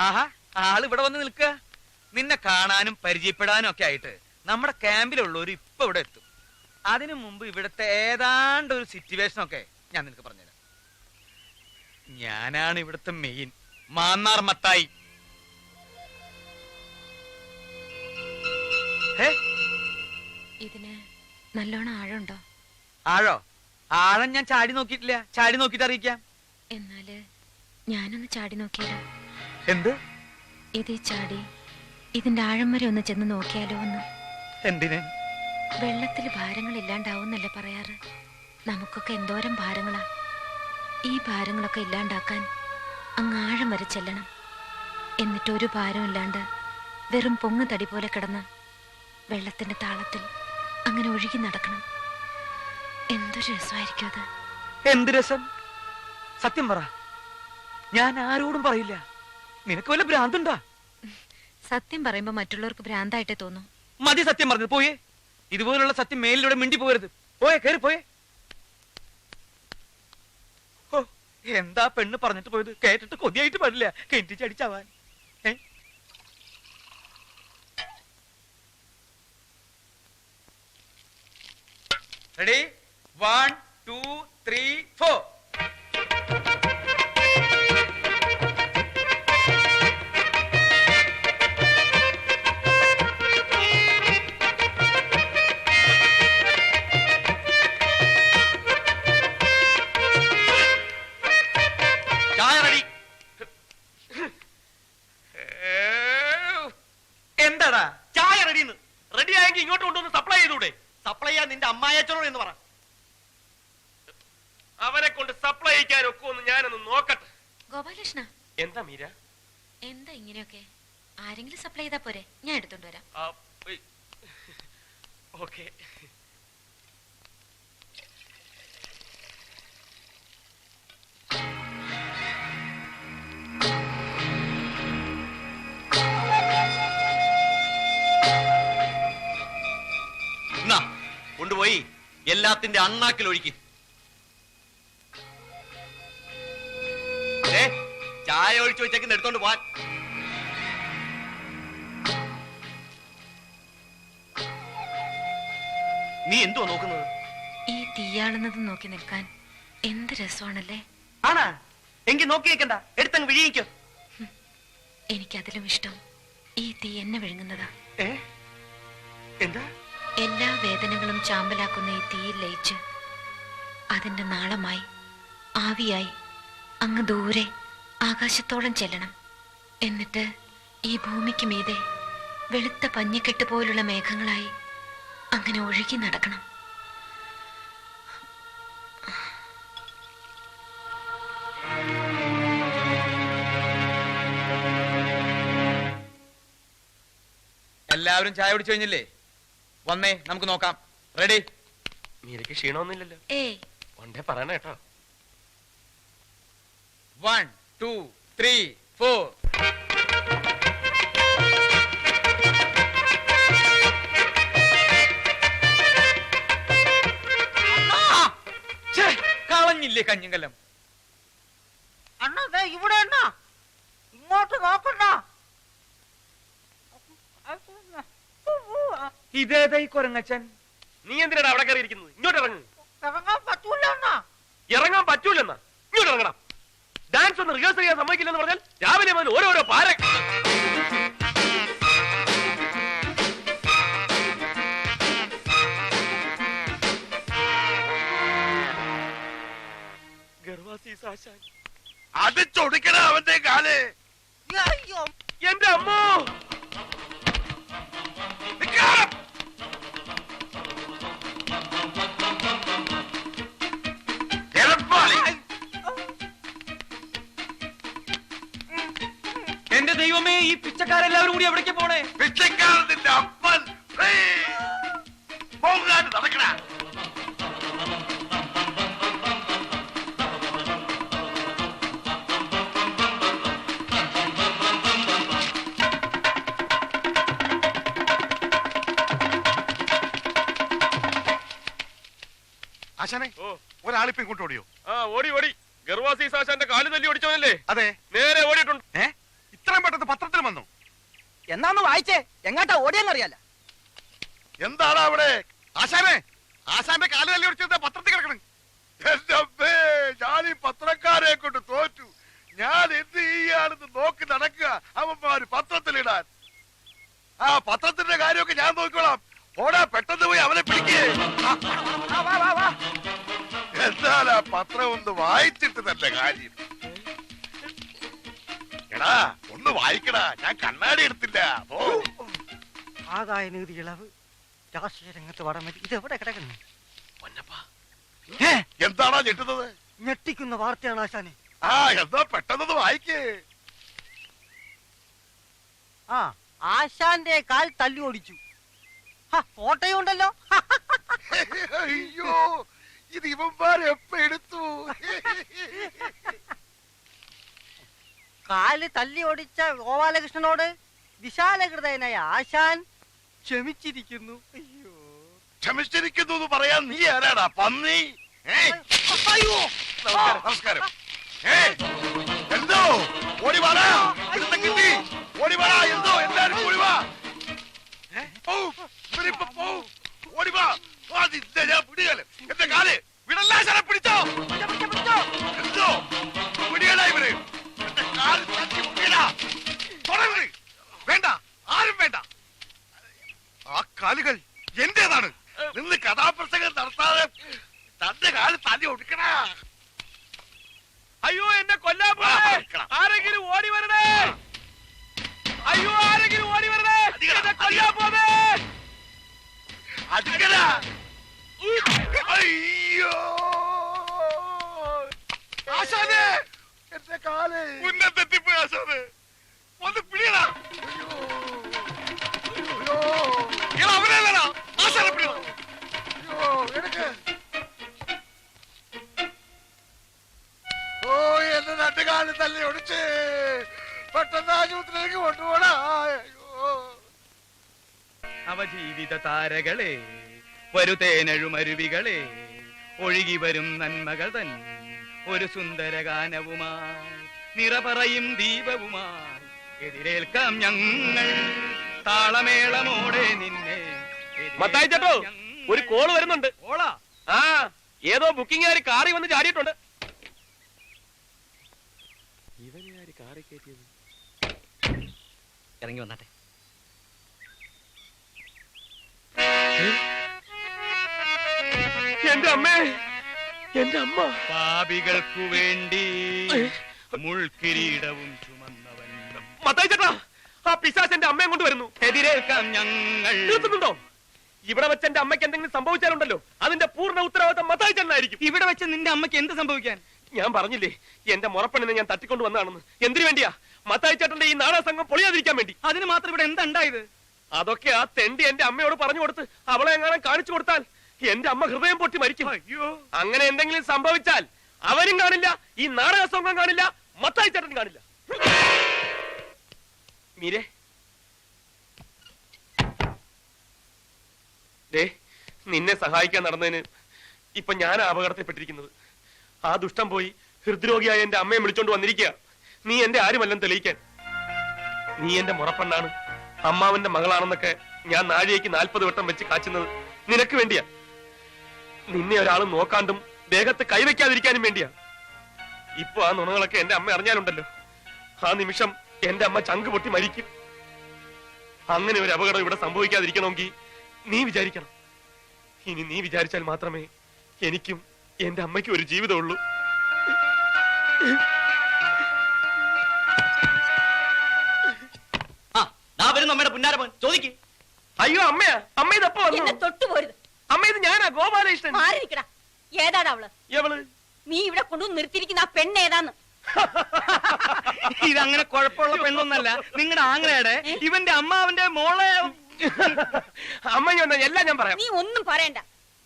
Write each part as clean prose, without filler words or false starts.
ആഹാ, ആള് ഇവിടെ വന്ന് നിൽക്കുക. നിന്നെ കാണാനും പരിചയപ്പെടാനും ഒക്കെ ആയിട്ട് നമ്മുടെ ക്യാമ്പിലുള്ളവർ ഇപ്പൊ ഇവിടെ എത്തും. അതിനു മുമ്പ് ഇവിടുത്തെ ഏതാണ്ട് ഒരു സിറ്റുവേഷൻ ഒക്കെ ഞാൻ നിനക്ക് പറഞ്ഞുതരാം. ഞാനാണ് ഇവിടുത്തെ മെയിൻ മാന്നാർ മത്തായി. ഇതിന് നല്ലോണം ആഴമുണ്ടോ? ആഴോ? ആഴം ഞാൻ ചാടി നോക്കിയിട്ടില്ല. ചാടി നോക്കിട്ട് അറിയിക്കാം. എന്നാല് ഞാനൊന്ന് ചാടി നോക്കിയാലോ? എന്ത്? ഇത് ചാടി ഇതിന്റെ ആഴം വരെ ഒന്ന് ചെന്ന് നോക്കിയാലോ ഒന്ന്? എന്തിന്? വെള്ളത്തിൽ ഭാരങ്ങൾ ഇല്ലാണ്ടാവുന്നല്ലേ പറയാറ്? നമുക്കൊക്കെ എന്തോരം ഭാരങ്ങളാ. ഈ ഭാരങ്ങളൊക്കെ ഇല്ലാണ്ടാക്കാൻ അങ്ങ് ആഴം വരെ ചെല്ലണം. എന്നിട്ടൊരു ഭാരം ഇല്ലാണ്ട് വെറും പൊങ്ങ് തടി പോലെ കിടന്ന് വെള്ളത്തിന്റെ താളത്തിൽ അങ്ങനെ ഒഴുകി നടക്കണം. എന്തൊരു രസമായിരിക്കും അത്. എന്ത് രസം? സത്യം പറ. ഞാൻ ആരോടും പറയില്ല. നിനക്ക് വല്ല ഭ്രാന്തുണ്ടാ? സത്യം പറയുമ്പോ മറ്റുള്ളവർക്ക് ഭ്രാന്തായിട്ടേ തോന്നും. മതി സത്യം പറഞ്ഞത്. പോയേ. ഇതുപോലുള്ള സത്യം മേലിലൂടെ മിണ്ടി പോകരുത്. പോയേ, കയറി പോയേ. ഓ, എന്താ പെണ്ണ് പറഞ്ഞിട്ട് പോയത്? കേട്ടിട്ട് കൊതിയായിട്ട് പാടില്ല. കെട്ടിച്ചടിച്ചാവാൻ. റെഡി? 1 2 3 4. ചായ റെഡി. എന്താടാ? ചായ റെഡിന്ന്. റെഡി ആയെങ്കിൽ ഇങ്ങോട്ട് കൊണ്ടുവന്ന് സപ്ലൈ ചെയ്തൂടെ? സപ്ലൈ ചെയ്യാൻ നിന്റെ അമ്മായച്ചനോട് എന്ന് പറ. അവനെ കൊണ്ട് സപ്ലൈ ചെയ്യിക്കാൻ ഒക്കുമെന്ന് ഞാനൊന്ന് നോക്കട്ടെ. ഗോപാലകൃഷ്ണ, എന്താ മീര? എന്താ ഇങ്ങനെയൊക്കെ? ആരെങ്കിലും സപ്ലൈ ചെയ്താ പോരെ? ഞാൻ എടുത്തോണ്ട് വരാം. ഓക്കെ. കൊണ്ടുപോയി എല്ലാത്തിന്റെ അണ്ണാക്കിൽ ഒഴിക്കും. ചായ ഒഴിച്ചു വെച്ചേക്കുന്ന എടുത്തോണ്ട് പോവാൻ. നീ എന്തുവാ നോക്കുന്നത്? ഈ തീയാളുന്നത് നോക്കി നിൽക്കാൻ എന്ത് രസമാണല്ലേ? ആണാ? എങ്കിൽ നോക്കി നിൽക്കണ്ട, എടുത്തങ്ങ് വിഴിയിക്കോ. എനിക്കതിലും ഇഷ്ടം ഈ തീ എന്നെ വിഴുങ്ങുന്നതാ. എന്താ? എല്ലാ വേദനകളും ചാമ്പലാക്കുന്ന ഈ തീയിൽ ലയിച്ച് അതിന്റെ നാളമായി ആവിയായി അങ്ങ് ദൂരെ ആകാശത്തോളം ചെല്ലണം. എന്നിട്ട് ഈ ഭൂമിക്ക് മീതെ വെളുത്ത പഞ്ഞിക്കെട്ട് പോലുള്ള മേഘങ്ങളായി അങ്ങനെ ഒഴുകി നടക്കണം. എല്ലാവരും ചായ കുടിച്ചു കഴിഞ്ഞില്ലേ? വന്നേ, നമുക്ക് നോക്കാം. റെഡി? മീരയ്ക്ക് ക്ഷീണമൊന്നുമില്ലല്ലോ? ഏയ്, വണ്ടേ പറയണ കേട്ടോ. 1 2 3 4. കളഞ്ഞില്ലേ കഞ്ഞിങ്കലം? അണ്ണ ഇവിടെ അണ്ണ ഇങ്ങോട്ട് നോക്കണ്ട. ഇതേതാ ഈ കൊരങ്ങച്ചൻ? നീ എന്തിനാണ് അവിടെ കയറി ഇരിക്കുന്നത്? ഇങ്ങോട്ട് ഇറങ്ങ്. ഇറങ്ങാൻ പറ്റൂല അണ്ണ. ഇറങ്ങാൻ പറ്റൂലെന്നാ? ഇങ്ങോട്ട് ഇറങ്ങണം. ഡാൻസ് ഒന്ന് റിഹേഴ്സൽ ചെയ്യാൻ സമ്മതിക്കില്ലെന്ന് പറഞ്ഞാൽ രാവിലെ മുതൽ ഓരോരോ പാര. അത് ചൊടിക്കണ അവന്റെ കാല്. എന്റെ അമ്മോ! എന്റെ ദൈവമേ, ഈ പിച്ചക്കാരെല്ലാവരും കൂടി എവിടേക്ക് പോണേ? പിച്ചക്കാരന്റെ അപ്പൻ പോകാൻ നടക്കണ. ആശാനെ, ഒരാളിപ്പോ ഇങ്ങോട്ട് ഓടിയോ? ഓടി ഓടി. ഗർവാസി സാശാന്റെ കാല് തല്ലി ഓടിച്ചവനല്ലേ? അതെ. നേരെ ഓടിയിട്ടുണ്ട്. ഇത്രയും അത് പത്രത്തിൽ വന്നു. എന്നാന്ന് വായിച്ചേ, എങ്ങാട്ടാ ഓടിയെന്നറിയാല. എന്താണ് അവിടെ? ആശാനെ, ആശാന്റെ കാല് തല്ലി ഒടിച്ചത് പത്രത്തിൽ കിടക്കണം. എന്റെ അമ്മേ, ഞാൻ ഈ പത്രക്കാരെ കൊണ്ട് തോറ്റു. ഞാൻ എന്ത് ചെയ്യാണെന്ന് നോക്കി നടക്കുക അവന്മാര് പത്രത്തിലിടാൻ. ആ പത്രത്തിന്റെ കാര്യമൊക്കെ ഞാൻ നോക്കിക്കോളാം. ഓടാ, പെട്ടെന്ന് പോയി അവനെ പിടിക്കേ. എന്നാൽ ആ പത്രം ഒന്ന് വായിച്ചിട്ട് തന്നെ കാര്യം. എടാ, ഒന്ന് വായിക്കടാ, ഞാൻ കണ്ണാടി എടുത്തില്ല. ആദായ നികുതി ഇളവ്, രാഷ്ട്രീയ രംഗത്ത് വടമതി, ഇതെവിടെ കിടക്കുന്നു? എന്താണാ ഞെട്ടുന്നത്? ഞെട്ടിക്കുന്ന വാർത്തയാണ് ആശാനെ. ആ, എന്താ പെട്ടെന്ന് വായിക്കേ. ആ, ആശാന്റെ കാൽ തല്ലി ഓടിച്ചു. ഫോട്ടോയും ഉണ്ടല്ലോ. അയ്യോ, ഇത് ഇവന്മാരെ എപ്പ എടുത്തു? കാല് തല്ലി ഓടിച്ച ഗോപാലകൃഷ്ണനോട് വിശാലഹൃദയനായ ആശാൻ ക്ഷമിച്ചിരിക്കുന്നു. അയ്യോ, ക്ഷമിച്ചിരിക്കുന്നു എന്ന് പറയാൻ നീ ആരാടാ, പന്നി? അയ്യോ, നമസ്കാരം. എന്തോ ഓടി വാടാ, ഇവിടുത്തെ കിട്ടി. ഓടി വാടാ, എന്തോ എല്ലാരും ഓടി വാ. ഇവരിപ്പോ പോവും. ഓടി വാ. ഞാൻ പിടിയാല് എന്റെ കാല് വിടല്ലാ. ശരം പിടിച്ചോ, എന്തോ പിടിയടാ ഇവര്. എന്റെ കാല് തട്ടി പിടിയടാ. തുടങ്ങി. വേണ്ട, ആരും വേണ്ട. ആ കാലുകൾ എന്റേതാണ്. നിന്ന് കഥാപ്രസംഗം നടത്താതെ തന്റെ കാല് തല്ലി ഒടുക്കണ. അയ്യോ, എന്നെ കൊല്ലാൻ പോണേ. ആരെങ്കിലും ഓടി വരണേ. അയ്യോ, ആരെങ്കിലും ഓടി വരണേ. എന്നെ കൊല്ലാൻ പോണേ. അടിക്കണ. അയ്യോ, ആശാനെ, എന്റെ കാല് ഉന്നത്തെത്തിപ്പോയി. ആശാനെ, ഒന്ന് പിടിയടാ. അയ്യോ, അവനല്ലടാ, ആശാനെ പിടിയടാ. അയ്യോ, എടുക്ക്. ഓ, എന്റെ നട്ടുകാല് തല്ലി ഒടിച്ച് പെട്ടെന്ന് ആശുപത്രിയിലേക്ക് കൊണ്ടുപോടാ. അയ്യോ, അവജീവിത താരകളെ, വരുതേനഴുമരുവികളെ, ഒഴുകി വരും നന്മകൾ തൻ ഒരു സുന്ദര ഗാനവുമായി, നിറപറയും ദീപവുമായി എതിരേൽക്കാം ഞങ്ങൾ താളമേളമോടെ നിന്നെ. മത്തായി ചേട്ടോ, ഒരു കോള് വരുന്നുണ്ട്. ഓളാ? ആ, ഏതോ ബുക്കിംഗുകാർ കാറി വന്ന് ചാടിയിട്ടുണ്ട്. ഇവനെ കാറി കയറ്റിയത്? ഇറങ്ങി വന്നാട്ടെ. എന്റെ അമ്മേ, എന്റെ അമ്മ. പാപികൾക്കു വേണ്ടി മുൾക്കിരീടവും ചുമന്നവൻ. മത്തായി ചേട്ടാ, ആ പിശാച് എന്റെ അമ്മയും കൊണ്ട് വരുന്നു. എതിരേൽക്കാം ഞങ്ങൾ. നിർത്തുന്നുണ്ടോ? ഇവിടെ വെച്ച് എന്റെ അമ്മയ്ക്ക് എന്തെങ്കിലും സംഭവിച്ചാലുണ്ടല്ലോ അതിന്റെ പൂർണ്ണ ഉത്തരവാദിത്തം മത്തായി ചേട്ടനായിരിക്കും. ഇവിടെ വെച്ച് നിന്റെ അമ്മയ്ക്ക് എന്ത് സംഭവിക്കാൻ? ഞാൻ പറഞ്ഞില്ലേ, എന്റെ മുറപ്പെണ്ണിനെ ഞാൻ തട്ടിക്കൊണ്ട് വന്നതാണെന്ന്. എന്തിനു വേണ്ടിയാ? മത്തായി ചേട്ടന്റെ ഈ നാടക സംഘം പൊളിയാതിരിക്കാൻ വേണ്ടി. അതിന് മാത്രം ഇവിടെ എന്താണ്ടായത്? അതൊക്കെ ആ തെണ്ടി എന്റെ അമ്മയോട് പറഞ്ഞു കൊടുത്ത് അവളെ എങ്ങാനും കാണിച്ചു കൊടുത്താൽ എന്റെ അമ്മ ഹൃദയം പൊട്ടി മരിക്കും. അയ്യോ, അങ്ങനെ എന്തെങ്കിലും സംഭവിച്ചാൽ അവനും കാണില്ല, ഈ നാടക സംഘം കാണില്ല, മത്തായി ചേട്ടൻ കാണില്ല. മീരെ, നിന്നെ സഹായിക്കാൻ നടന്നതിന് ഇപ്പൊ ഞാൻ അപകടത്തിൽപ്പെട്ടിരിക്കുന്നത്. ആ ദുഷ്ടം പോയി ഹൃദ്രോഗിയായ എന്റെ അമ്മയെ വിളിച്ചോണ്ട് വന്നിരിക്കുക. നീ എന്റെ ആരുമല്ലെന്ന് തെളിയിക്കാൻ. നീ എന്റെ മുറപ്പെണ്ണാണ്, അമ്മാവന്റെ മകളാണെന്നൊക്കെ ഞാൻ നാഴികയ്ക്ക് 40 വട്ടം വെച്ച് കാച്ചുന്നത് നിനക്ക് വേണ്ടിയാ. നിന്നെ ഒരാളും നോക്കാണ്ടും ദേഹത്ത് കൈവയ്ക്കാതിരിക്കാനും വേണ്ടിയാ. ഇപ്പൊ ആ നുണകളൊക്കെ എന്റെ അമ്മ അറിഞ്ഞാലുണ്ടല്ലോ, ആ നിമിഷം എന്റെ അമ്മ ചങ്ക് പൊട്ടി മരിക്കും. അങ്ങനെ ഒരു അപകടം ഇവിടെ സംഭവിക്കാതിരിക്കണമെങ്കിൽ നീ വിചാരിക്കണം. ഇനി നീ വിചാരിച്ചാൽ മാത്രമേ എനിക്കും എന്റെ അമ്മയ്ക്കും ഒരു ജീവിതമുള്ളൂ. അമ്മയുടെ പുന്നാരപ്പൻ ചോദിക്കും. അയ്യോ അമ്മയാ, അമ്മ ഇതപ്പോ വന്നു. തൊട്ടുപോരുത്. അമ്മ, ഇത് ഞാനാ, ഗോപാലകൃഷ്ണൻ. മാറിയിരിക്കടാ. ഏതാടാ അവള്? എവള്? നീ ഇവിടെ കൊണ്ടുവന്ന് നിർത്തിയിരിക്കുന്ന ആ പെണ്ണ് ഏതാന്ന്? ഇതങ്ങനെ കുഴപ്പമുള്ള പെണ്ണൊന്നല്ല, നിങ്ങളുടെ ആങ്ങളയുടെ ഇവന്റെ അമ്മാവന്റെ മോളെ. അമ്മ എല്ലാം ഞാൻ പറയാം. നീ ഒന്നും പറയണ്ട.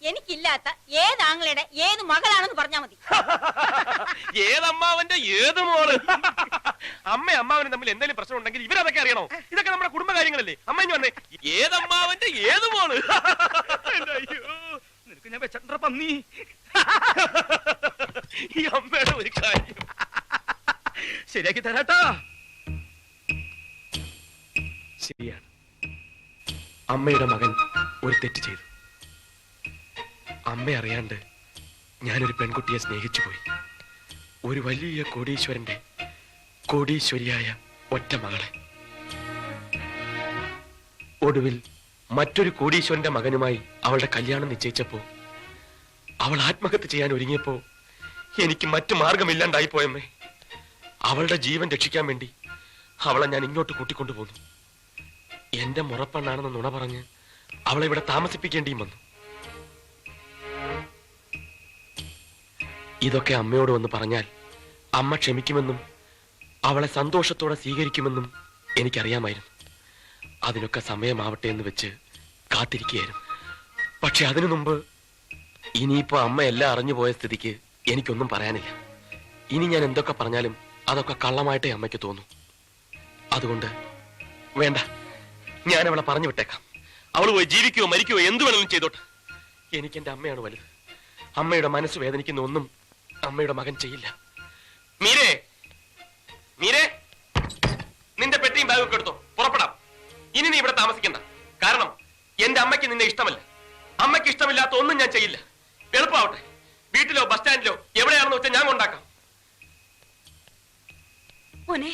എനിക്കില്ലാത്ത ഏത് ആങ്ങളയുടെ ഏത് മകളാണെന്ന് പറഞ്ഞാ മതി. ഏതമ്മാവന്റെ ഏത് മോള്? അമ്മ അമ്മാവനും തമ്മിൽ എന്തെങ്കിലും പ്രശ്നം ഉണ്ടെങ്കിൽ ഇവരതൊക്കെ അറിയണോ? ഇതൊക്കെ നമ്മുടെ കുടുംബ കാര്യങ്ങളല്ലേ. അമ്മ വന്നേ, ഏതമ്മാവന്റെ ഏത് മോള്? അയ്യോ, നിനക്ക് ഞാൻ വെച്ചിട്ടുണ്ടോ പന്നി? ഈ അമ്മയുടെ ഒരു കാര്യം ശരിയാക്കി തരാട്ടാ. ശരിയാണ്. അമ്മയുടെ മകൻ ഒരു തെറ്റ് ചെയ്തു. അമ്മ അറിയാണ്ട് ഞാനൊരു പെൺകുട്ടിയെ സ്നേഹിച്ചു പോയി. ഒരു വലിയ കോടീശ്വരന്റെ കോടീശ്വരിയായ ഒറ്റ മകളെ. ഒടുവിൽ മറ്റൊരു കോടീശ്വരന്റെ മകനുമായി അവളുടെ കല്യാണം നിശ്ചയിച്ചപ്പോ അവൾ ആത്മഹത്യ ചെയ്യാൻ ഒരുങ്ങിയപ്പോ എനിക്ക് മറ്റു മാർഗമില്ലാണ്ടായി പോയമ്മേ. അവളുടെ ജീവൻ രക്ഷിക്കാൻ വേണ്ടി അവളെ ഞാൻ ഇങ്ങോട്ട് കൂട്ടിക്കൊണ്ടുപോന്നു. എന്റെ മുറപ്പെണ്ണാണെന്ന് നുണ പറഞ്ഞ് അവളെ ഇവിടെ താമസിപ്പിക്കേണ്ടിയും വന്നു. ഇതൊക്കെ അമ്മയോട് വന്ന് പറഞ്ഞാൽ അമ്മ ക്ഷമിക്കുമെന്നും അവളെ സന്തോഷത്തോടെ സ്വീകരിക്കുമെന്നും എനിക്കറിയാമായിരുന്നു. അതിനൊക്കെ സമയമാവട്ടെ എന്ന് വെച്ച് കാത്തിരിക്കുകയായിരുന്നു. പക്ഷെ അതിനു മുമ്പ് ഇനിയിപ്പോ അമ്മ എല്ലാം അറിഞ്ഞു പോയ സ്ഥിതിക്ക് എനിക്കൊന്നും പറയാനില്ല. ഇനി ഞാൻ എന്തൊക്കെ പറഞ്ഞാലും അതൊക്കെ കള്ളമായിട്ടേ അമ്മയ്ക്ക് തോന്നും. അതുകൊണ്ട് വേണ്ട, ഞാൻ അവളെ പറഞ്ഞു വിട്ടേക്കാം. അവൾ പോയി ജീവിക്കുകയോ മരിക്കുകയോ എന്തു വേണമെങ്കിലും ചെയ്തോട്ടെ. എനിക്ക് എന്റെ അമ്മയാണ് വലുത്. അമ്മയുടെ മനസ്സ് വേദനിക്കുന്ന ഒന്നും അമ്മയുടെ മകൻ ചെയ്യില്ല. മീരേ, മീരേ, നിന്റെ പെട്ടിയും ബാഗൊക്കെ എടുത്തോ, പുറപ്പെടാം. ഇനി നീ ഇവിടെ താമസിക്കണ്ട. കാരണം എന്റെ അമ്മയ്ക്ക് നിന്നെ ഇഷ്ടമല്ല. അമ്മയ്ക്ക് ഇഷ്ടമില്ലാത്ത ഒന്നും ഞാൻ ചെയ്യില്ല. എളുപ്പമാവട്ടെ. വീട്ടിലോ ബസ് സ്റ്റാൻഡിലോ എവിടെയാണെന്ന് വെച്ചാൽ ഞാൻ കൊണ്ടാക്കാം. മോനെ,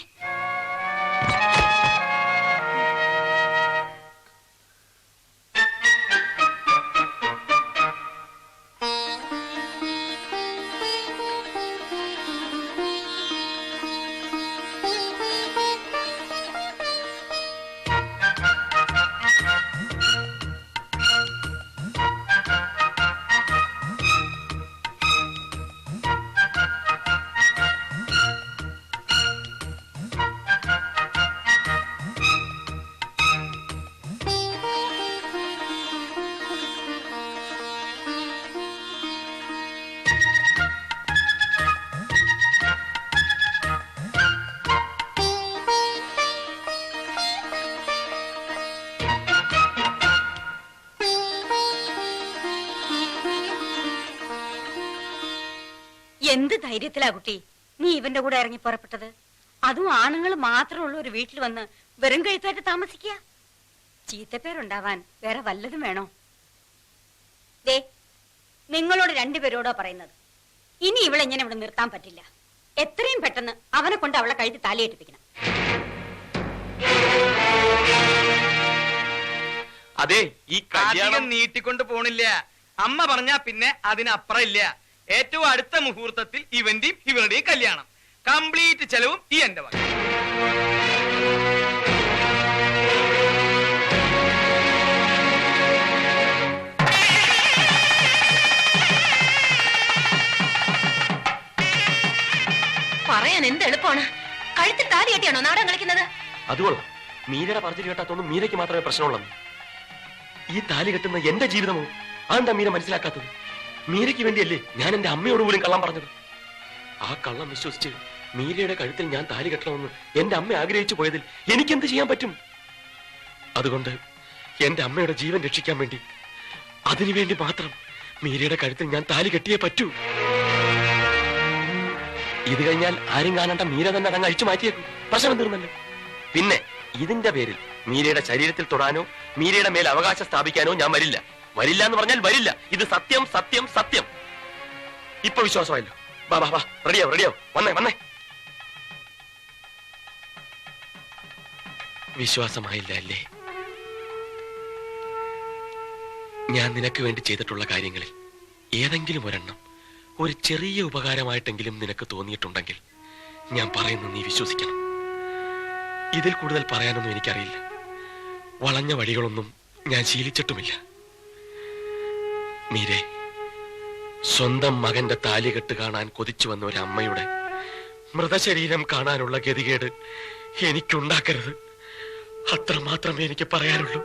എന്ത് ധൈര്യത്തിലാ കുട്ടി നീ ഇവന്റെ കൂടെ ഇറങ്ങി പുറപ്പെട്ടത്? അതും ആണുങ്ങൾ മാത്രമുള്ള ഒരു വീട്ടിൽ വന്ന് വെറും കഴുത്തായിട്ട് താമസിക്കുക. ചീത്തപ്പേരുണ്ടാവാൻ വേറെ വല്ലതും വേണോ? ദേ, നിങ്ങളോട് രണ്ടുപേരോടോ പറയുന്നത്. ഇനി ഇവളെ ഇങ്ങനെ ഇവിടെ നിർത്താൻ പറ്റില്ല. എത്രയും പെട്ടെന്ന് അവനെ കൊണ്ട് അവളെ കഴുത്തി താലിയേറ്റിപ്പിക്കണം. അതെ, ഈ കല്യാണം നീട്ടിക്കൊണ്ട് പോണില്ല. അമ്മ പറഞ്ഞാ പിന്നെ അതിനപ്പുറം ഇല്ല. ഏറ്റവും അടുത്ത മുഹൂർത്തത്തിൽ ഇവന്റെയും ഇവരുടെയും കല്യാണം. കംപ്ലീറ്റ് ചെലവും ഈ എന്റെ വക. പറയാൻ എന്ത് എളുപ്പമാണ്. കഴുത്തിൽ താലി കെട്ടിയാണോ നാടകം കളിക്കുന്നത്? അതുകൊള്ളാം. മീരയുടെ പറഞ്ഞു കേട്ടാത്തൊന്നും മീരയ്ക്ക് മാത്രമേ പ്രശ്നമുള്ളൂ. ഈ താലി കെട്ടുന്ന എന്റെ ജീവിതമോ? അതെന്താ മീര മനസ്സിലാക്കാത്തത്? മീരയ്ക്ക് വേണ്ടിയല്ലേ ഞാൻ എന്റെ അമ്മയോട് പോലും കള്ളം പറഞ്ഞത്. ആ കള്ളം വിശ്വസിച്ച് മീരയുടെ കഴുത്തിൽ ഞാൻ താലി കെട്ടണമെന്ന് എന്റെ അമ്മ ആഗ്രഹിച്ചു പോയതിൽ എനിക്കെന്ത് ചെയ്യാൻ പറ്റും? അതുകൊണ്ട് എന്റെ അമ്മയുടെ ജീവൻ രക്ഷിക്കാൻ വേണ്ടി, അതിനുവേണ്ടി മാത്രം മീരയുടെ കഴുത്തിൽ ഞാൻ താലി കെട്ടിയേ പറ്റൂ. ഇത് കഴിഞ്ഞാൽ ആരും കാണാണ്ട മീര തന്നെ അതങ്ങ് അഴിച്ചു മാറ്റിയേക്കും. പ്രശ്നം തീർന്നല്ലോ. പിന്നെ ഇതിന്റെ പേരിൽ മീരയുടെ ശരീരത്തിൽ തൊടാനോ മീരയുടെ മേൽ അവകാശം സ്ഥാപിക്കാനോ ഞാൻ വരില്ല. വരില്ല എന്ന് പറഞ്ഞാൽ വരില്ല. ഇത് സത്യം, സത്യം, സത്യം. ഇപ്പൊ വിശ്വാസമായല്ലോ. വാ വാ വാ, റെഡിയാവും, റെഡിയാവും. വന്നേ വന്നേ. വിശ്വാസമായില്ല അല്ലേ? ഞാൻ നിനക്ക് വേണ്ടി ചെയ്തിട്ടുള്ള കാര്യങ്ങളിൽ ഏതെങ്കിലും ഒരെണ്ണം ഒരു ചെറിയ ഉപകാരമായിട്ടെങ്കിലും നിനക്ക് തോന്നിയിട്ടുണ്ടെങ്കിൽ ഞാൻ പറയുന്നത് നീ വിശ്വസിക്കണം. ഇതിൽ കൂടുതൽ പറയാനൊന്നും എനിക്കറിയില്ല. വളഞ്ഞ വഴികളൊന്നും ഞാൻ ശീലിച്ചിട്ടുമില്ല. മീരേ, സ്വന്തം മകന്റെ താലികെട്ട് കാണാൻ കൊതിച്ചു വന്ന ഒരു അമ്മയുടെ മൃതശരീരം കാണാനുള്ള ഗതികേട് എനിക്കുണ്ടാക്കരുത്. അത്ര മാത്രമേ എനിക്ക് പറയാനുള്ളൂ.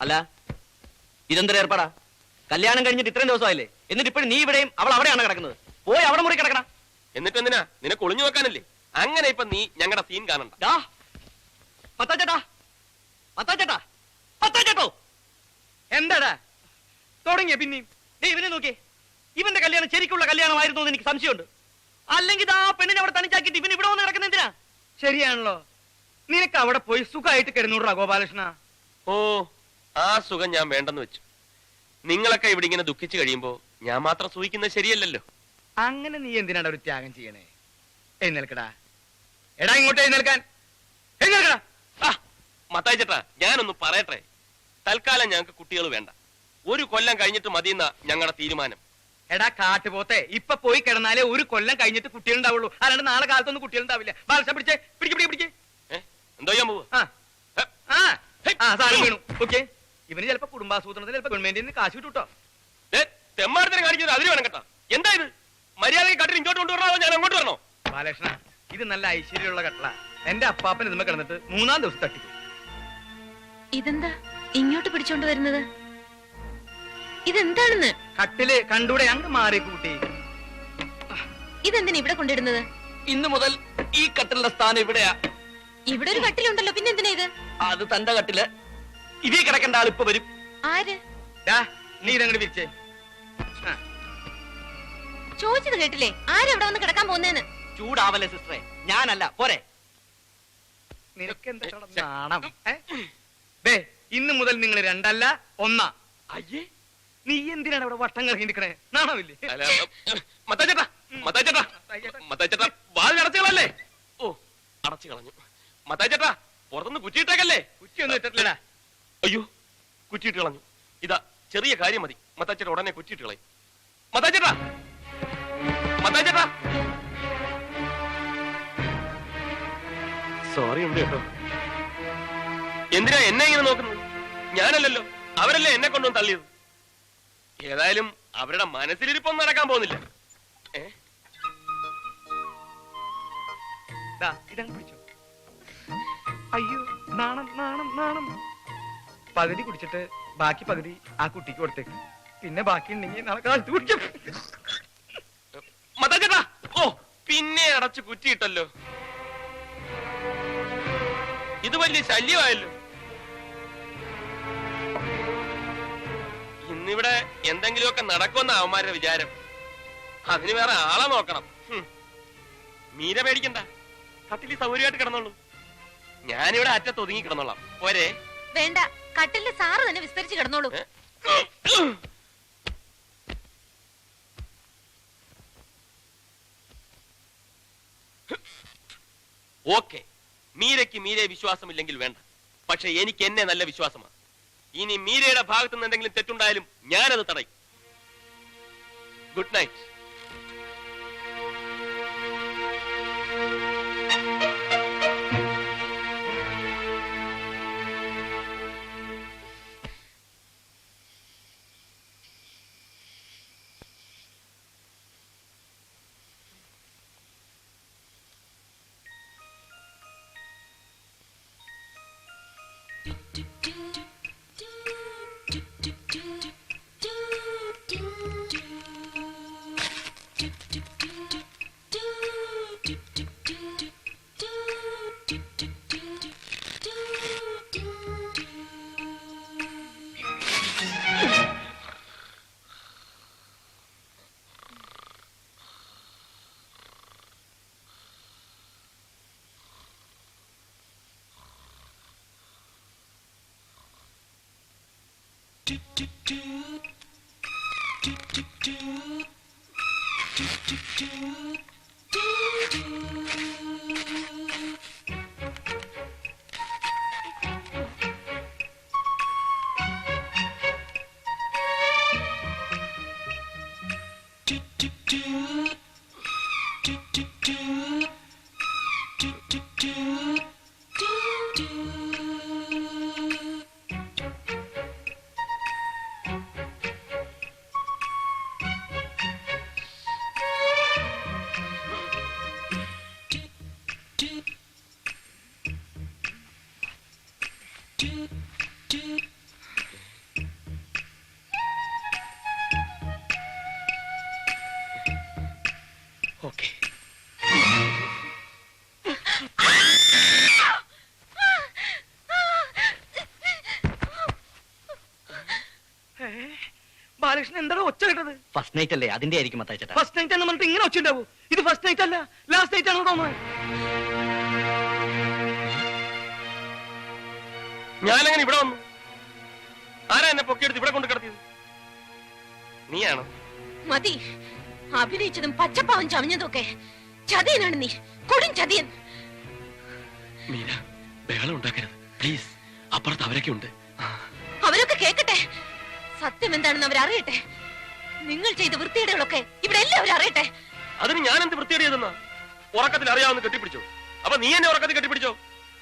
അല്ല, ഇതെന്തൊരു ഏർപ്പാടാ? കല്യാണം കഴിഞ്ഞിട്ട് ഇത്രയും ദിവസമായില്ലേ, എന്നിട്ട് ഇപ്പോഴും നീ ഇവിടെയും അവൾ അവിടെയാണ് കിടക്കുന്നത്. പോയി അവിടെ മുറി കിടക്കണം. എന്നിട്ട് എന്തിനാ? നിനക്ക് ഒളിഞ്ഞു വെക്കാനല്ലേ? അങ്ങനെ ഇപ്പൊ നീ ഞങ്ങളുടെ സീൻ കാണണ്ട. മത്താച്ചേട്ടാ, മത്താച്ചേട്ടാ, മത്താച്ചേട്ടോ, എന്താടാ തുടങ്ങിയ പിന്നെയും? ദേ ഇവനെ നോക്കിയേ. ഇവന്റെ കല്യാണം ശരിക്കുള്ള കല്യാണമായിരുന്നു എന്ന് എനിക്ക് സംശയമുണ്ട്. അല്ലെങ്കിൽ ആ പെണ്ണിനെ അവിടെ തനിച്ചാക്കിയിട്ട് ഇവൻ ഇവിടെ വന്ന് കിടക്കുന്ന എന്തിനാ? ശരിയാണല്ലോ, നിനക്ക് അവിടെ പോയി സുഖമായിട്ട് കിടന്നൂടാ ഗോപാലകൃഷ്ണ. ഓ, ആ സുഖം ഞാൻ വേണ്ടെന്ന് വെച്ചു. നിങ്ങളൊക്കെ ഇവിടെ ഇങ്ങനെ ദുഃഖിച്ചു കഴിയുമ്പോ ഞാൻ മാത്രം സൂഹിക്കുന്നത് ശരിയല്ലല്ലോ. അങ്ങനെ നീ എന്തിനാണ് ഒരു ത്യാഗം ചെയ്യണേ? എഴുന്നേൽക്കടാ, എടാ ഇങ്ങോട്ട് എഴുന്നേൽക്കാൻ, എഴുന്നേൽക്കടാ. ആ മത്തായി ചേട്ടാ, ഞാനൊന്ന് പറയട്ടെ. തൽക്കാലം ഞങ്ങൾക്ക് കുട്ടികൾ വേണ്ട. 1 കൊല്ലം കഴിഞ്ഞിട്ട് മതിയെന്ന ഞങ്ങളുടെ തീരുമാനം. എടാ കാട്ടുപോത്തെ, ഇപ്പൊ പോയി കിടന്നാലേ 1 കൊല്ലം കഴിഞ്ഞിട്ട് കുട്ടികളുണ്ടാവുള്ളൂ. അല്ലാണ്ട് നാളെ കാലത്തൊന്നും കുട്ടികളുണ്ടാവില്ല. ബാലസ പിടിച്ചേ, പിടിക്ക്. എന്തോ ചെയ്യാൻ പോവുക? സാധനം വീണു. ഓക്കെ, ഇവന് ചിലപ്പോ കുടുംബാസൂത്രണത്തിന് ചിലപ്പോ ഗവൺമെന്റിൽ നിന്ന് കാശ് കിട്ടൂട്ടോ. തെമ്മാടത്തിന് കാണിക്കുന്നത് അതിന് വേണം കേട്ടോ. എന്താ ഇത്? മര്യാദയ്ക്ക് കട്ടിൽ ഇങ്ങോട്ട് കൊണ്ടുവരണോ ഞാൻ അങ്ങോട്ട് വരണോ? ബാലകൃഷ്ണ, ഇത് നല്ല ഐശ്വര്യമുള്ള കട്ടള. എന്റെ അപ്പാപ്പൻ ഇതുമ്മ കിടന്നിട്ട് 3-ാം ദിവസം തട്ടിക്കും. ഇതെന്താ ഇങ്ങോട്ട് പിടിച്ചോണ്ട് വരുന്നത്? ഇതെന്താണെന്ന്? കട്ടില് കണ്ടൂടെ? അങ്ങ് മാറിയേക്ക് കുട്ടി. ഇതെന്തിനാ ഇവിടെ കൊണ്ടിടുന്നത്? ഇന്നു മുതൽ ഈ കട്ടിലിന്റെ സ്ഥാനം ഇവിടെയാ. ഇവിടെ ഒരു കട്ടിലുണ്ടല്ലോ, പിന്നെ എന്തിനാ ഇത്? അത് തന്റെ കട്ടില്. ഇതേ കിടക്കേണ്ട ആൾ ഇപ്പൊ വരും. ആര്? നീ ഇതങ്ങോട്ട് വിരിച്ചേ. ചോദിച്ചത് കേട്ടില്ലേ? ആരെവിടെ വന്ന് കിടക്കാൻ പോകുന്നേന്ന്? ചൂടാവല്ലേ സിസ്റ്ററെ, ഞാനല്ല. പോരെ. നിനക്ക് എന്താ നാണം? ദേ, ഇന്ന് മുതൽ നിങ്ങൾ 2 അല്ല 1. അയ്യേ, നീ എന്തിനാണ് അവിടെ വട്ടം കറങ്ങി നിൽക്കണേ? നാണമില്ലേ? മത്തായി ചേട്ടാ, വാതിൽ അടച്ചുകളല്ലേ? ഓ, അടച്ചു കളഞ്ഞു. മത്തായി ചേട്ടാ, പുറത്തുനിന്ന് കുറ്റിയിട്ടേക്കല്ലേ? കുറ്റിയൊന്നും ഇട്ടിട്ടില്ലടാ. അയ്യോ, കുറ്റിയിട്ട് കളഞ്ഞു. ഇതാ ചെറിയ കാര്യം മതി, മത്തായി ചേട്ടാ ഉടനെ കുറ്റിയിട്ട് കളയും. മത്തായി ചേട്ടാ, സോറി ഉണ്ട് കേട്ടോ. എന്തിനാ എന്നെ ഇങ്ങനെ നോക്കുന്നത്? ഞാനല്ലല്ലോ, അവരല്ലേ എന്നെ കൊണ്ടുവന്ന് തള്ളിയത്. ഏതായാലും അവരുടെ മനസ്സിലിരിപ്പൊന്നും നടക്കാൻ പോകുന്നില്ല. ഇതങ്ങ് പിടിച്ചോ. അയ്യോ, നാണം. പകുതി കുടിച്ചിട്ട് ബാക്കി പകുതി ആ കുട്ടിക്ക് കൊടുത്തേക്ക്. പിന്നെ ബാക്കി ഉണ്ടെങ്കിൽ നാളെ കാലത്ത് കുടിക്കും. മത്തായി ചേട്ടാ, ഓ പിന്നെ അടച്ചു കുറ്റിയിട്ടല്ലോ. ഇത് വലിയ ശല്യമായല്ലോ. ഇന്നിവിടെ എന്തെങ്കിലുമൊക്കെ നടക്കുമെന്ന അവന്മാരുടെ വിചാരം. അതിന് വേറെ ആളെ നോക്കണം. മീര പേടിക്കണ്ട, കട്ടിലി സൗകര്യമായിട്ട് കിടന്നോളൂ. ഞാനിവിടെ അറ്റത്ത് ഒതുങ്ങി കിടന്നോളാം. പോരെ? വേണ്ട, കട്ടിലിന്റെ സാറ് തന്നെ വിസ്തരിച്ച് കിടന്നോളൂ. ഓക്കെ, മീരയ്ക്ക് മീരയെ വിശ്വാസമില്ലെങ്കിൽ വേണ്ട. പക്ഷെ എനിക്ക് എന്നെ നല്ല വിശ്വാസമാണ്. ഇനി മീരയുടെ ഭാഗത്ത് നിന്ന് എന്തെങ്കിലും തെറ്റുണ്ടായാലും ഞാനത് തടയും. Good night. ഓക്കെ. ഗോപാലകൃഷ്ണൻ എന്താണ് ഒച്ച കേട്ടത്? ഫസ്റ്റ് നൈറ്റ് അല്ലേ, അതിന്റെ ആയിരിക്കും മത്തായിച്ചേട്ടാ. ഫസ്റ്റ് നൈറ്റ് എന്ന് പറഞ്ഞിട്ട് ഇങ്ങനെ ഒച്ച ഉണ്ടാവൂ? ഇത് ഫസ്റ്റ് നൈറ്റ് അല്ല, ലാസ്റ്റ് നൈറ്റ് ആണെന്ന് തോന്നുന്നത്. ഞാനങ്ങനെ ഇവിടെ വന്നു? ആരാ എന്നെ പൊക്കിയെടുത്ത് ഇവിടെ കൊണ്ട് കിടത്തിയത്? നീയാണോ? മതി അഭിനയിച്ചതും പച്ചപ്പാവൻ ചമഞ്ഞതൊക്കെ. ചതിയനാണ് നീ, കൊടും ചതിയൻ. മീന, ബഹളം ഉണ്ടാക്കരുത് പ്ലീസ്. അപ്പുറത്ത് അവരൊക്കെ ഉണ്ട്. അവരൊക്കെ കേക്കട്ടെ. സത്യം എന്താണെന്ന് അവരറിയട്ടെ. നിങ്ങൾ ചെയ്ത വൃത്തികേടുകളൊക്കെ ഇവിടെ എല്ലാവരും അറിയട്ടെ. അതിന് ഞാൻ എന്ത് വൃത്തിയേട് ചെയ്തെന്നാ? ഉറക്കത്തിൽ അറിയാവുന്ന കെട്ടിപ്പിടിച്ചോ? അപ്പൊ നീ എന്നെ ഉറക്കത്തിൽ കെട്ടിപ്പിടിച്ചോ?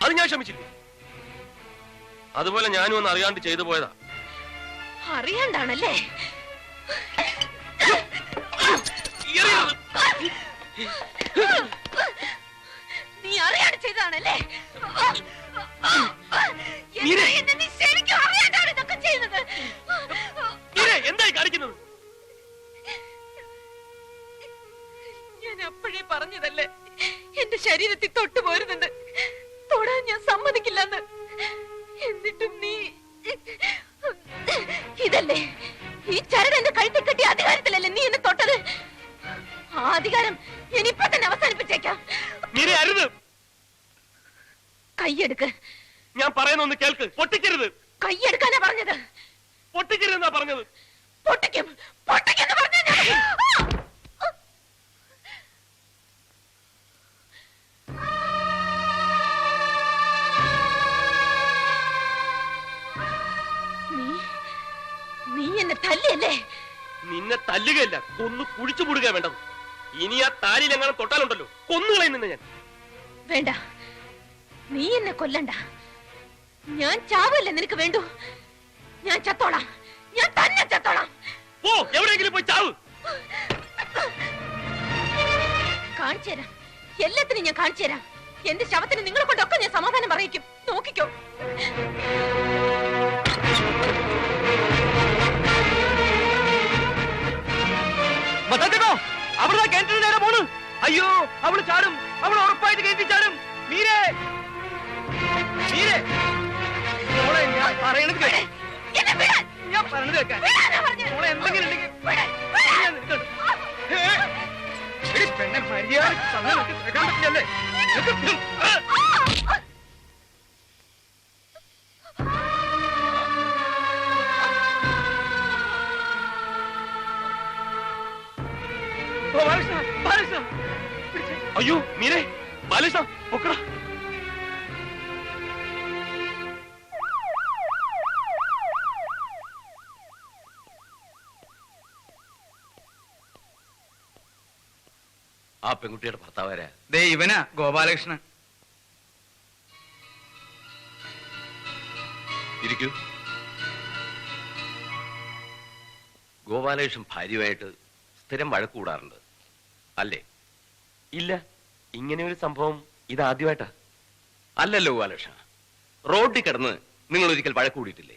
അത് ഞാൻ ക്ഷമിച്ചില്ലേ? അതുപോലെ ഞാനും ഒന്ന് അറിയാണ്ട് ചെയ്തു പോയതാ. അറിയാണ്ടാണല്ലേ? നീ അറിയാണ്ട് ചെയ്തതാണല്ലേ? നീ ശരിക്കും അറിയാണ്ടാണ് ഇതൊക്കെ ചെയ്യുന്നത്. എന്തായി കാണിക്കുന്നത്? ഞാൻ അപ്പോഴേ പറഞ്ഞതല്ലേ എന്റെ ശരീരത്തിൽ തൊട്ടുപോരുന്നുണ്ട്, തൊടാൻ ഞാൻ സമ്മതിക്കില്ലെന്ന്. എന്നിട്ടും നീ ഇതല്ലേ ഈ ചരട് എന്റെ കഴുത്തിൽ കെട്ടിയ അധികാരത്തിലല്ലേ നീ എന്നെ തൊട്ടത്? ആ അധികാരം ഞാൻ ഇപ്പൊ തന്നെ അവസാനിപ്പിച്ചേക്കാം. കൈയെടുക്ക്. ഞാൻ പറയുന്ന ഒന്ന് കേൾക്ക്. പൊട്ടിക്കരുത്. കൈയെടുക്കാനാ പറഞ്ഞത്. പൊട്ടിക്കരുതെന്നാ പറഞ്ഞത്. പൊട്ടിക്കും പൊട്ടിക്കെന്ന് പറഞ്ഞ നീ എന്നെ തല്ലിയല്ലേ? നിന്നെ തല്ലുകയല്ല, കൊന്നു കുഴിച്ചു മൂടുക വേണ്ടത്. ഇനി ആ താലിയിൽ എങ്ങനെ തൊട്ടാലുണ്ടല്ലോ, കൊന്നുകളയും നിന്നെ ഞാൻ. വേണ്ട, നീ എന്നെ കൊല്ലണ്ട. ഞാൻ ചാവല്ലേ നിനക്ക് വേണ്ടു? ഞാൻ ചത്തോളാം, ഞാൻ തന്നെ ചത്തോളാം. പോ, എവിടെയെങ്കിലും പോയി ചാവ്. കാണിച്ചു തരാം, എല്ലാത്തിനും ഞാൻ കാണിച്ചു തരാം. എന്റെ ശവത്തിന് നിങ്ങളെ കൊണ്ടൊക്കെ ഞാൻ സമാധാനം പറയിക്കും. നോക്കിക്കോ. അവിടെ കിണറ്റിന് നേരെ പോണ്. അയ്യോ, അവള് ചാടും, അവൾ ഉറപ്പായിട്ട് കിണറ്റി ചാടും. മീരേ, മീരേ, മോളെ ഞാൻ പറയണത് കേക്ക്. ഞാൻ പറഞ്ഞത് കേൾക്കാൻ മോളെ എന്തെങ്കിലും ഉണ്ടെങ്കിൽ പെണ്ണെ മര്യാദ കേൾക്കാൻ പറ്റില്ലല്ലേ? അയ്യോ മീരേ, ബാലകൃഷ്ണ പൊക്കടാ. ആ പെൺകുട്ടിയുടെ ഭർത്താവാരാ? ദേ ഇവനാ ഗോപാലകൃഷ്ണൻ. ഇരിക്കൂ. ഗോപാലകൃഷ്ണൻ ഭാര്യയുമായിട്ട് സ്ഥിരം വഴക്ക് കൂടാറുണ്ട് അല്ലേ? ഇല്ല, ഇങ്ങനെ ഒരു സംഭവം ഇതാദ്യമായിട്ടാ. അല്ലല്ലോ ഗോപാലകൃഷ്ണ, റോഡിൽ കിടന്ന് നിങ്ങൾ ഒരിക്കൽ വഴക്ക് കൂടിയിട്ടില്ലേ?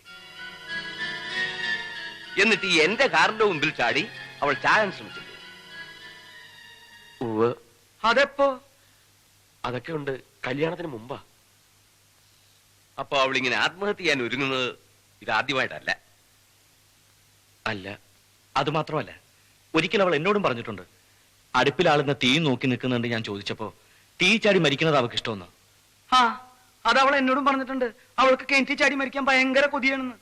എന്നിട്ട് എന്റെ കാറിന്റെ മുമ്പിൽ ചാടി അവൾ ചാകാൻ ശ്രമിച്ചില്ലേ? അതെപ്പോ? അതൊക്കെ ഉണ്ട്, കല്യാണത്തിന് മുമ്പാ. അപ്പൊ അവളിങ്ങനെ ആത്മഹത്യ ചെയ്യാൻ ഒരുങ്ങുന്നത് ഇതാദ്യമായിട്ടല്ല. അല്ല, അത് മാത്രമല്ല, ഒരിക്കൽ അവൾ എന്നോടും പറഞ്ഞിട്ടുണ്ട്, അടുപ്പിലാളുന്ന തീ നോക്കി നിൽക്കുന്നുണ്ട്. ഞാൻ ചോദിച്ചപ്പോ തീ ചാടി മരിക്കുന്നത് അവൾക്ക് ഇഷ്ടമെന്ന്. ആ, അത് അവൾ എന്നോടും പറഞ്ഞിട്ടുണ്ട്. അവൾക്ക് കിണറ്റി ചാടി മരിക്കാൻ ഭയങ്കര കൊതിയാണെന്ന്.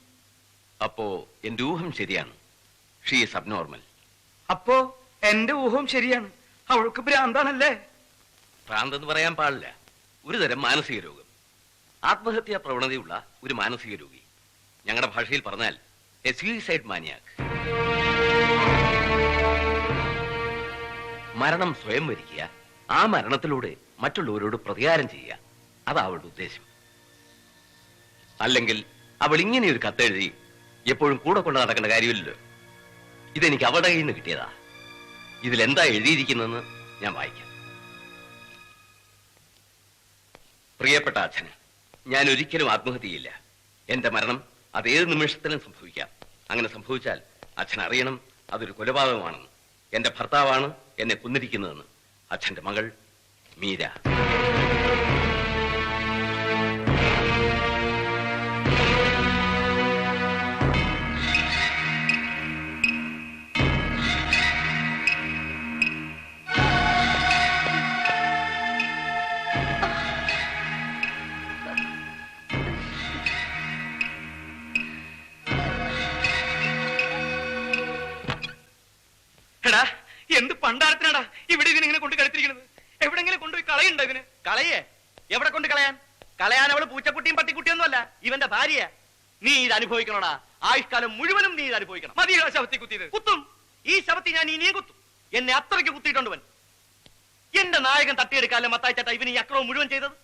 അപ്പോ എന്റെ ഊഹം ശരിയാണ്, ഷീ ഈസ് അബ്നോർമൽ. അപ്പോ എന്റെ ഊഹം ശരിയാണ്, അവൾക്ക് ഭ്രാന്താണല്ലേ? ഭ്രാന്തെന്ന് പറയാൻ പാടില്ല, ഒരു തരം മാനസിക രോഗം, ആത്മഹത്യാ പ്രവണതയുള്ള ഒരു മാനസിക രോഗി. ഞങ്ങളുടെ ഭാഷയിൽ പറഞ്ഞാൽ എ സൂയിസൈഡ് മാനിയാക്ക്. മരണം സ്വയം വരിക്കുക, ആ മരണത്തിലൂടെ മറ്റുള്ളവരോട് പ്രതികാരം ചെയ്യുക, അതാ അവളുടെ ഉദ്ദേശം. അല്ലെങ്കിൽ അവൾ ഇങ്ങനെ ഒരു കത്തെഴുതി എപ്പോഴും കൂടെ കൊണ്ട് നടക്കേണ്ട കാര്യമില്ലല്ലോ. ഇതെനിക്ക് അവളുടെ കയ്യിൽ നിന്ന് കിട്ടിയതാ. ഇതിലെന്താ എഴുതിയിരിക്കുന്നതെന്ന് ഞാൻ വായിക്കാം. പ്രിയപ്പെട്ട അച്ഛന്, ഞാൻ ഒരിക്കലും ആത്മഹത്യ ചെയ്യില്ല. എന്റെ മരണം അതേത് നിമിഷത്തിലും സംഭവിക്കാം. അങ്ങനെ സംഭവിച്ചാൽ അച്ഛൻ അറിയണം അതൊരു കൊലപാതകമാണെന്ന്. എന്റെ ഭർത്താവാണ് എന്നെ കൊന്നിരിക്കുന്നതെന്ന്. അച്ഛന്റെ മകൾ മീര. പണ്ടാരത്തിനാടാ ഇവിടെ ഇതിനിങ്ങനെ കൊണ്ട് കളിത്തിരിക്കുന്നത്. എവിടെങ്കിലും കൊണ്ടുപോയി കളയുണ്ടോ ഇതിന്? കളയേ? എവിടെ കൊണ്ട് കളയാൻ? കളയാൻ അവള് പൂച്ചക്കുട്ടിയും പട്ടിക്കുട്ടിയൊന്നും അല്ല, ഇവന്റെ ഭാര്യ. നീ ഇത് അനുഭവിക്കണോടാ, ആയുഷ്കാലം മുഴുവനും നീ ഇത് അനുഭവിക്കണം. മതി ശവത്തി കുത്തിയത്. കുത്തും, ഈ ശവത്തി ഞാൻ ഇനിയും കുത്തും. എന്നെ അത്രയ്ക്ക് കുത്തിയിട്ടുണ്ടവൻ. എന്റെ നായകൻ തട്ടിയെടുക്കാല്ലേ മത്തായി ചേട്ടാ ഇവന് ഈ അക്രമം മുഴുവൻ ചെയ്തത്.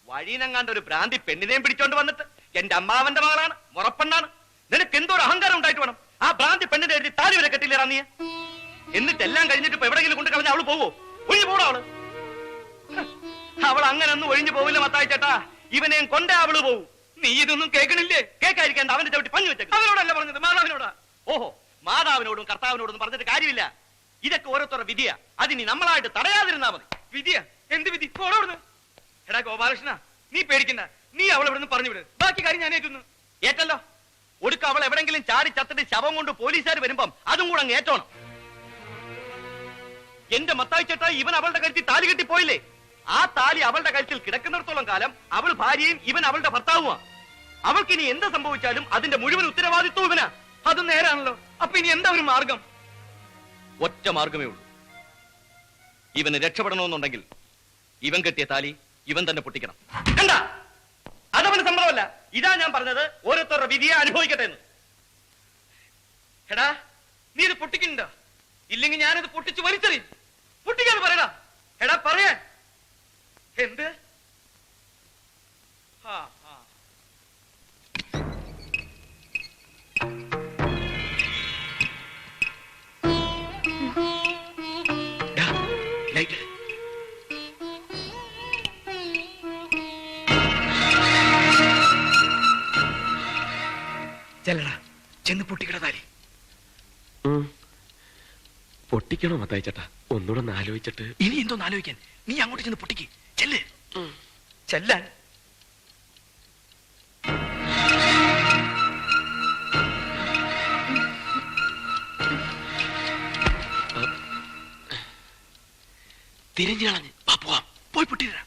വഴിനെങ്ങാണ്ട് ഒരു ഭ്രാന്തി പെണ്ണിനെയും പിടിച്ചോണ്ട് വന്നിട്ട് എന്റെ അമ്മാവന്റെ മകളാണ്, മുറപ്പെണ്ണാണ്, നിനക്ക് എന്തോ ഒരു അഹങ്കാരം ഉണ്ടായിട്ട് വേണം ആ ഭ്രാന്തി പെണ്ണിന്റെ എഴുതി താലി വരെ കെട്ടില്ലേറാ നീ. എന്നിട്ട് എല്ലാം കഴിഞ്ഞിട്ട് ഇപ്പൊ എവിടെങ്കിലും കൊണ്ട് കളഞ്ഞ അവള് പോവോ? ഒഴിഞ്ഞു പോടാ അവള്. അവൾ അങ്ങനെ ഒന്നും ഒഴിഞ്ഞു പോവില്ല മത്തായി ചേട്ടാ, ഇവനെയും കൊണ്ടേ അവള് പോവും. നീ ഇതൊന്നും കേൾക്കണില്ലേ? കേൾക്കാതിരിക്കേണ്ട അവന്റെ ചവിട്ടി പഞ്ഞു വെച്ചേക്കും. അവനോടല്ല പറഞ്ഞത്, മാതാവിനോടാ. ഓഹോ, മാതാവിനോടും കർത്താവിനോടും പറഞ്ഞിട്ട് കാര്യമില്ല. ഇതൊക്കെ ഓരോരുത്തരുടെ വിധിയാ, അതിനി നമ്മളായിട്ട് തടയാതിരുന്നാ മതി. വിധിയാ? എന്ത് വിധി? പോടവിടുന്ന്. എടാ ഗോപാലകൃഷ്ണ, നീ പേടിക്കണ്ട, നീ അവളെ ഇവിടുന്ന് പറഞ്ഞു വിട്. ബാക്കി കാര്യം ഞാൻ ഏറ്റുന്നു. ഏറ്റല്ലോ, ഒടുക്ക അവൾ എവിടെങ്കിലും ചാടി ചത്തിട്ട് ശവം കൊണ്ട് പോലീസുകാർ വരുമ്പം അതും കൂടെ അങ്ങ് ഏറ്റോണം. എന്റെ മത്തായി ചേട്ടാ ഇവൻ അവളുടെ കഴുത്തിൽ താലി കെട്ടി പോയില്ലേ, ആ താലി അവളുടെ കഴുത്തിൽ കിടക്കുന്നിടത്തോളം കാലം അവൾ ഭാര്യയും ഇവൻ അവളുടെ ഭർത്താവുമാ. അവൾക്ക് ഇനി എന്ത് സംഭവിച്ചാലും അതിന്റെ മുഴുവൻ ഉത്തരവാദിത്വം ഇവനാ. അതും നേരാണല്ലോ. അപ്പൊ ഇനി എന്താ ഒരു മാർഗം? ഒറ്റ മാർഗമേ ഉള്ളൂ. ഇവന് രക്ഷപ്പെടണമെന്നുണ്ടെങ്കിൽ ഇവൻ കെട്ടിയ താലി ഇവൻ തന്നെ പൊട്ടിക്കണം. കണ്ട, അതവന് സമ്മതമല്ല. ഇതാ ഞാൻ പറഞ്ഞത്, ഓരോരുത്തരുടെ വിധിയെ അനുഭവിക്കട്ടെ എന്ന്. എടാ നീ ഇത് പൊട്ടിക്കണ്ട, ഇല്ലെങ്കിൽ ഞാനിത് പൊട്ടിച്ച് വലിച്ചെറിയും. പൊട്ടിക്കാന്ന് പറയടാ. എടാ പറയാ. എന്ത്? ആ ആ ലൈറ്റ് ചെല്ലടാ, ചെന്ന് പൊട്ടിക്കട താലി. പൊട്ടിക്കണോ മത്തായി ചേട്ടാ? ഒന്നുകൂടെ ഒന്ന് ആലോചിച്ചിട്ട്. ഇനി എന്തോന്ന് ആലോചിക്കാൻ? നീ അങ്ങോട്ട് ചെന്ന് പൊട്ടിക്ക്. ചെല്ല്. ചെല്ലാൻ. തിരിഞ്ഞു കളഞ്ഞ് പോവാം. പോയി പൊട്ടിരാ.